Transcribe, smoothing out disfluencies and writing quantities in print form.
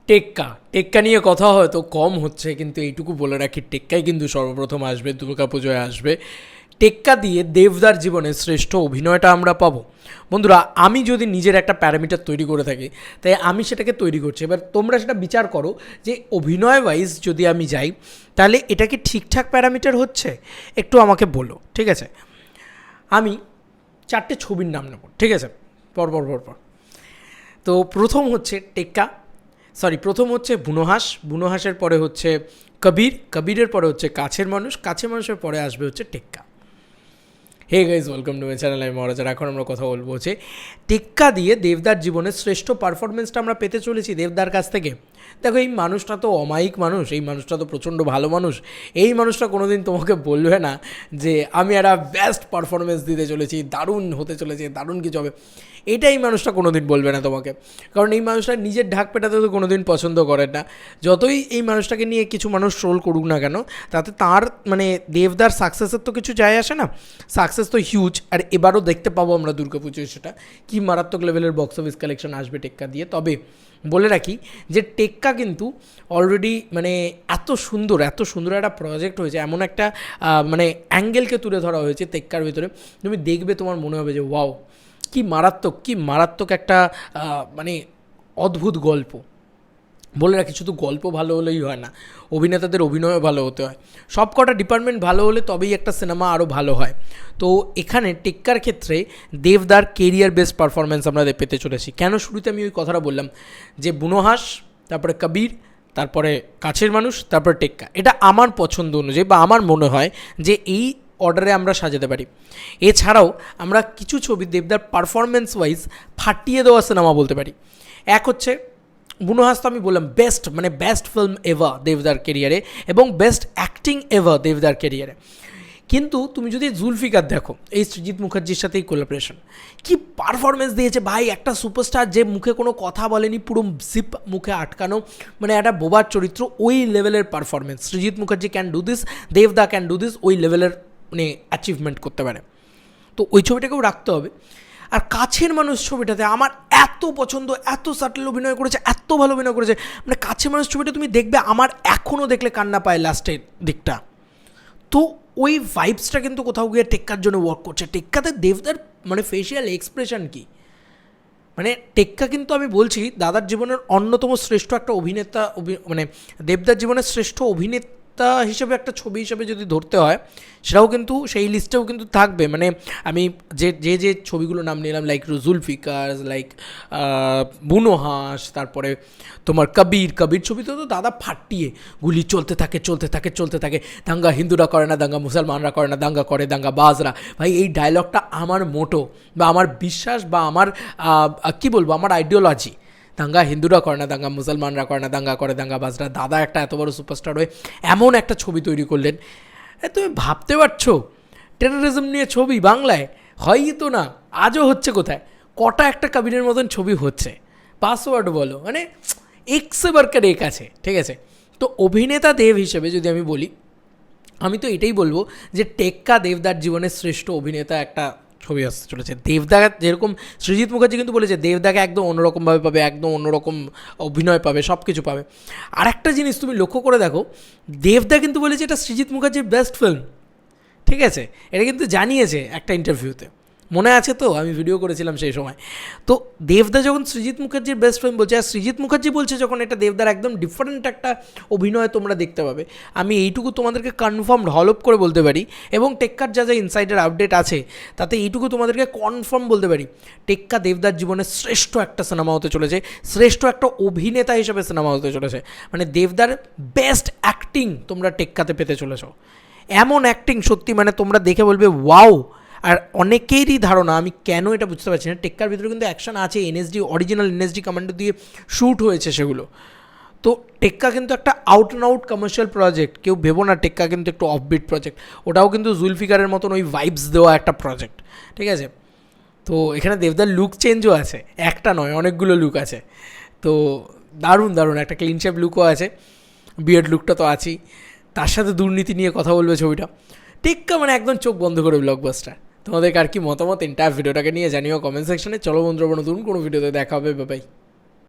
টেক্কা টেক্কা নিয়ে কথা হয়তো কম হচ্ছে, কিন্তু এইটুকু বলে রাখি, টেক্কাই কিন্তু সর্বপ্রথম আসবে, দুর্গাপুজোয় আসবে। টেক্কা দিয়ে দেবদার জীবনে শ্রেষ্ঠ অভিনয়টা আমরা পাবো। বন্ধুরা, আমি যদি নিজের একটা প্যারামিটার তৈরি করে থাকি, তাই আমি সেটাকে তৈরি করছি। এবার তোমরা সেটা বিচার করো যে অভিনয় ওয়াইজ যদি আমি যাই, তাহলে এটা কি ঠিকঠাক প্যারামিটার হচ্ছে, একটু আমাকে বলো, ঠিক আছে? আমি 4টে ছবির নাম নেব, ঠিক আছে, পরপর। তো প্রথম হচ্ছে টেক্কা, প্রথম হচ্ছে বুনোহাসের পরে হচ্ছে কবিরের পরে হচ্ছে কাছের মানুষের পরে আসবে হচ্ছে টেক্কা। Hey guys, welcome to my channel. আমি মহারাজার। এখন আমরা কথা বলবো হচ্ছে টেক্কা দিয়ে দেবদার জীবনের শ্রেষ্ঠ পারফরমেন্সটা আমরা পেতে চলেছি দেবদার কাছ থেকে। দেখো, এই মানুষটা তো অমায়িক মানুষ, এই মানুষটা তো প্রচণ্ড ভালো মানুষ। এই মানুষটা কোনোদিন তোমাকে বলবে না যে আমি একটা বেস্ট পারফরমেন্স দিতে চলেছি, দারুণ হতে চলেছে, দারুণ কিছু হবে। এটা এই মানুষটা কোনোদিন বলবে না তোমাকে, কারণ এই মানুষটা নিজের ঢাক পেটাতে তো কোনোদিন পছন্দ করে না। যতই এই মানুষটাকে নিয়ে কিছু মানুষ ট্রোল করুক না কেন, তাতে তার মানে দেবদার সাকসেসের তো কিছু যায় আসে না। সাকসেস তো হিউজ, আর এবারও দেখতে পাবো আমরা দুর্গাপুজোয় সেটা কি মারাত্মক লেভেলের বক্স অফিস কালেকশন আসবে টেক্কা দিয়ে। তবে বলে রাখি যে টেক্কা কিন্তু অলরেডি মানে এত সুন্দর একটা প্রজেক্ট হয়েছে, এমন একটা মানে অ্যাঙ্গেলকে তুলে ধরা হয়েছে টেক্কার ভিতরে, তুমি দেখবে তোমার মনে হবে যে ওয়াও, কি মারাত্মক একটা মানে অদ্ভুত গল্প। বলে রাখি, শুধু গল্প ভালো হলেই হয় না, অভিনেতাদের অভিনয়ও ভালো হতে হয়। সব কটা ডিপার্টমেন্ট ভালো হলে তবেই একটা সিনেমা আরও ভালো হয়। তো এখানে টেক্কার ক্ষেত্রে দেবদার কেরিয়ার বেস্ট পারফরমেন্স আমরা পেতে চলেছি। কেন শুরুতে আমি ওই কথাটা বললাম যে বুনোহাস, তারপরে কবির, তারপরে কাছের মানুষ, তারপরে টেক্কা। এটা আমার পছন্দ অনুযায়ী বা আমার মনে হয় যে এই অর্ডারে আমরা সাজাতে পারি। এছাড়াও আমরা কিছু ছবি দেবদার পারফরমেন্স ওয়াইজ ফাটিয়ে দেওয়া সিনেমা বলতে পারি। এক হচ্ছে বুনোহাস, তো আমি বললাম বেস্ট ফিল্ম এভার দেবদার কেরিয়ারে, এবং বেস্ট অ্যাক্টিং এভার দেবদার কেরিয়ারে। কিন্তু তুমি যদি জুলফিকার দেখো, এই সৃজিত মুখার্জির সাথেই কোলাবরেশন, কি পারফরমেন্স দিয়েছে ভাই! একটা সুপারস্টার যে মুখে কোনো কথা বলেনি, পুরো জিপ মুখে আটকানো, মানে একটা বোবার চরিত্র, ওই লেভেলের performance. Srijit Mukherjee can do this, দেবদা ক্যান ডু দিস, ওই লেভেলের মানে অ্যাচিভমেন্ট করতে পারে। তো ওই ছবিটাকেও রাখতে হবে। আর কাছের মানুষ ছবিটাতে আমার এত পছন্দ, এত সাটল অভিনয় করেছে, এত ভালো অভিনয় করেছে। মানে কাছের মানুষ ছবিটা তুমি দেখবে, আমার এখনও দেখলে কান্না পায় লাস্টের দিকটা। তো ওই ভাইবসটা কিন্তু কোথাও গিয়ে টেক্কার জন্য ওয়ার্ক করছে। টেক্কাতে দেবদার মানে ফেশিয়াল এক্সপ্রেশন কি, মানে টেক্কা কিন্তু আমি বলছি দাদার জীবনের অন্যতম শ্রেষ্ঠ একটা অভিনেতা, মানে দেবদার জীবনের শ্রেষ্ঠ অভিনেতা হিসেবে একটা ছবি হিসেবে যদি ধরতে হয়, সেটাও কিন্তু সেই লিস্টেও কিন্তু থাকবে। মানে আমি যে ছবিগুলো নাম নিলাম, লাইক জুলফিকার, লাইক বুনোহাস, তারপরে তোমার কবির ছবিতে তো দাদা ফাটিয়ে গুলি চলতে থাকে, দাঙ্গা হিন্দুরা করে না, দাঙ্গা মুসলমানরা করে না, দাঙ্গা করে দাঙ্গা বাজরা। ভাই, এই ডায়লগটা আমার মোটো বা আমার বিশ্বাস বা আমার কী বলবো, আমার আইডিওলজি। দাঙ্গা হিন্দুরা করে না, দাঙ্গা মুসলমানরা করে না, দাঙ্গা করে দাঙ্গা বাজরা। দাদা একটা এত বড় সুপারস্টার হয়ে এমন একটা ছবি তৈরি করলেন, তুমি ভাবতে পারছো টেরোরিজম নিয়ে ছবি বাংলায় হয়ই তো না, আজও হচ্ছে কোথায়? কটা একটা কবিরের মতন ছবি হচ্ছে, পাসওয়ার্ড বলো, মানে এক্সে বার্কার এক আছে, ঠিক আছে? তো অভিনেতা দেব হিসেবে যদি আমি বলি, আমি তো এটাই বলবো যে টেক্কা দেবদার জীবনের শ্রেষ্ঠ অভিনেতা একটা ছবি আসতে চলেছে। দেবদা যেরকম সৃজিত মুখার্জি কিন্তু বলেছে দেবদাকে একদম অন্যরকমভাবে পাবে, একদম অন্যরকম অভিনয় পাবে, সব কিছু পাবে। আর একটা জিনিস তুমি লক্ষ্য করে দেখো, দেবদা কিন্তু বলেছে এটা সৃজিত মুখার্জির বেস্ট ফিল্ম, ঠিক আছে? এটা কিন্তু জানিয়েছে একটা ইন্টারভিউতে, মনে আছে তো? আমি ভিডিও করেছিলাম সেই সময়। তো দেবদা যখন সৃজিত মুখার্জির বেস্ট ফিল্ম বলছে, আর সৃজিত মুখার্জি বলছে যখন, এটা দেবদার একদম ডিফারেন্ট একটা অভিনয় তোমরা দেখতে পাবে। আমি এইটুকু তোমাদেরকে কনফার্ম হলপ করে বলতে পারি, এবং টেক্কার যা ইনসাইডার আপডেট আছে তাতে এইটুকু তোমাদেরকে কনফার্ম বলতে পারি, টেক্কা দেবদার জীবনের শ্রেষ্ঠ একটা সিনেমা হতে চলেছে, শ্রেষ্ঠ একটা অভিনেতা হিসেবে সিনেমা হতে চলেছে। মানে দেবদার বেস্ট অ্যাক্টিং তোমরা টেক্কাতে পেতে চলেছ। এমন অ্যাক্টিং সত্যি, মানে তোমরা দেখে বলবে ওয়াও। আর অনেকেরই ধারণা, আমি কেন এটা বুঝতে পারছি না, টেক্কার ভিতরে কিন্তু অ্যাকশন আছে, অরিজিনাল এনএসডি কমান্ডো দিয়ে শ্যুট হয়েছে সেগুলো। তো টেক্কা কিন্তু একটা out and out commercial project, কেউ ভেবো না টেক্কা কিন্তু একটু অফবিট প্রজেক্ট। ওটাও কিন্তু জুলফিকারের মতন ওই ভাইবস দেওয়া একটা প্রজেক্ট, ঠিক আছে? তো এখানে দেবদার লুক চেঞ্জও আছে, একটা নয় অনেকগুলো লুক আছে। তো দারুণ একটা ক্লিন শেপ লুকও আছে, বিয়ার্ড লুকটা তো আছেই, তার সাথে দুর্নীতি নিয়ে কথা বলবে ছবিটা। টেক্কা মানে একদম চোখ বন্ধ করে ব্লকবাস্টার। তোমাদের আর কি মতামত এন্টায়ার ভিডিওটাকে নিয়ে জানিও কমেন্ট সেকশনে। চলো বন্ধুরা, নতুন কোনো ভিডিওতে দেখা হবে, বাই বাই।